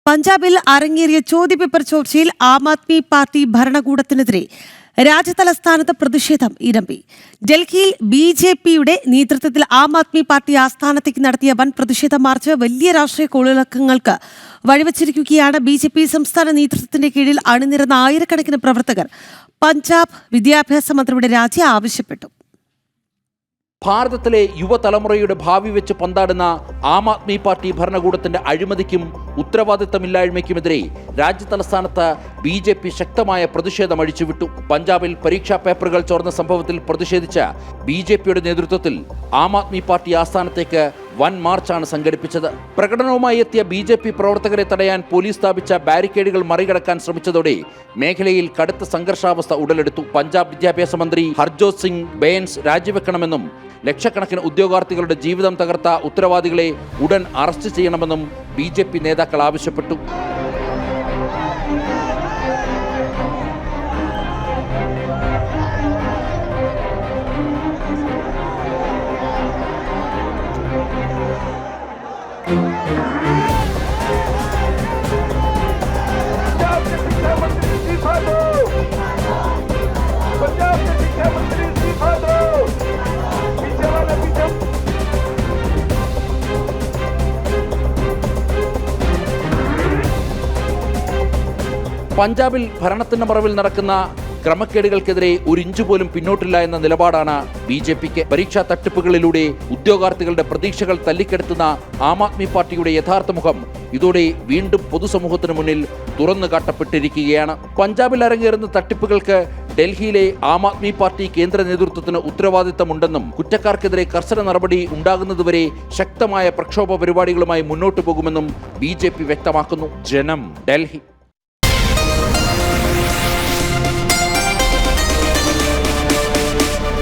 പഞ്ചാബിൽ അരങ്ങേറിയ ചോദ്യപേപ്പർ ചോർച്ചയിൽ ആം ആദ്മി പാർട്ടി ഭരണകൂടത്തിനെതിരെ രാജ്യതലസ്ഥാനത്ത് പ്രതിഷേധം ഇരമ്പി. ഡൽഹിയിൽ ബിജെപിയുടെ നേതൃത്വത്തിൽ ആം ആദ്മി പാർട്ടി ആസ്ഥാനത്തേക്ക് നടത്തിയ വൻ പ്രതിഷേധ മാർച്ച് വലിയ രാഷ്ട്രീയ കോളിളക്കങ്ങൾക്ക് വഴിവച്ചിരിക്കുകയാണ്. ബിജെപി സംസ്ഥാന നേതൃത്വത്തിന്റെ കീഴിൽ അണിനിരന്ന ആയിരക്കണക്കിന് പ്രവർത്തകർ പഞ്ചാബ് വിദ്യാഭ്യാസ മന്ത്രിയുടെ രാജി ആവശ്യപ്പെട്ടു. ഭാരതത്തിലെ യുവതലമുറയുടെ ഭാവി വെച്ച് പന്താടുന്ന ആം ആദ്മി പാർട്ടി ഭരണകൂടത്തിന്റെ അഴിമതിക്കും ഉത്തരവാദിത്തമില്ലായ്മയ്ക്കുമെതിരെ രാജ്യതലസ്ഥാനത്ത് ബിജെപി ശക്തമായ പ്രതിഷേധം അഴിച്ചുവിട്ടു. പഞ്ചാബിൽ പരീക്ഷാ പേപ്പറുകൾ ചോർന്ന സംഭവത്തിൽ പ്രതിഷേധിച്ച ബിജെപിയുടെ നേതൃത്വത്തിൽ ആം ആദ്മി പാർട്ടി ആസ്ഥാനത്തേക്ക് വൻ മാർച്ചാണ് സംഘടിപ്പിച്ചത്. പ്രകടനവുമായി എത്തിയ ബിജെപി പ്രവർത്തകരെ തടയാൻ പോലീസ് സ്ഥാപിച്ച ബാരിക്കേഡുകൾ മറികടക്കാൻ ശ്രമിച്ചതോടെ മേഖലയിൽ കടുത്ത സംഘർഷാവസ്ഥ ഉടലെടുത്തു. പഞ്ചാബ് വിദ്യാഭ്യാസ മന്ത്രി ഹർജോത് സിംഗ് ബെയിൻസ് രാജിവെക്കണമെന്നും ലക്ഷക്കണക്കിന് ഉദ്യോഗാർത്ഥികളുടെ ജീവിതം തകർത്ത ഉത്തരവാദികളെ ഉടൻ അറസ്റ്റ് ചെയ്യണമെന്നും ബിജെപി നേതാക്കൾ ആവശ്യപ്പെട്ടു. പഞ്ചാബിൽ ഭരണത്തിന്റെ മറവിൽ നടക്കുന്ന ക്രമക്കേടുകൾക്കെതിരെ ഒരു ഇഞ്ച് പോലും പിന്നോട്ടില്ല എന്ന നിലപാടാണ് ബിജെപിക്ക്. പരീക്ഷാ തട്ടിപ്പുകളിലൂടെ ഉദ്യോഗാർത്ഥികളുടെ പ്രതീക്ഷകൾ തല്ലിക്കെടുത്തുന്ന ആം ആദ്മി പാർട്ടിയുടെ യഥാർത്ഥ മുഖം ഇതോടെ വീണ്ടും പൊതുസമൂഹത്തിന് മുന്നിൽ തുറന്നു കാട്ടപ്പെട്ടിരിക്കുകയാണ്. പഞ്ചാബിൽ അരങ്ങേറുന്ന തട്ടിപ്പുകൾക്ക് ഡൽഹിയിലെ ആം ആദ്മി പാർട്ടി കേന്ദ്ര നേതൃത്വത്തിന് ഉത്തരവാദിത്തമുണ്ടെന്നും കുറ്റക്കാർക്കെതിരെ കർശന നടപടി ഉണ്ടാകുന്നതുവരെ ശക്തമായ പ്രക്ഷോഭ പരിപാടികളുമായി മുന്നോട്ടു പോകുമെന്നും ബിജെപി വ്യക്തമാക്കുന്നു. ജനം, ഡൽഹി.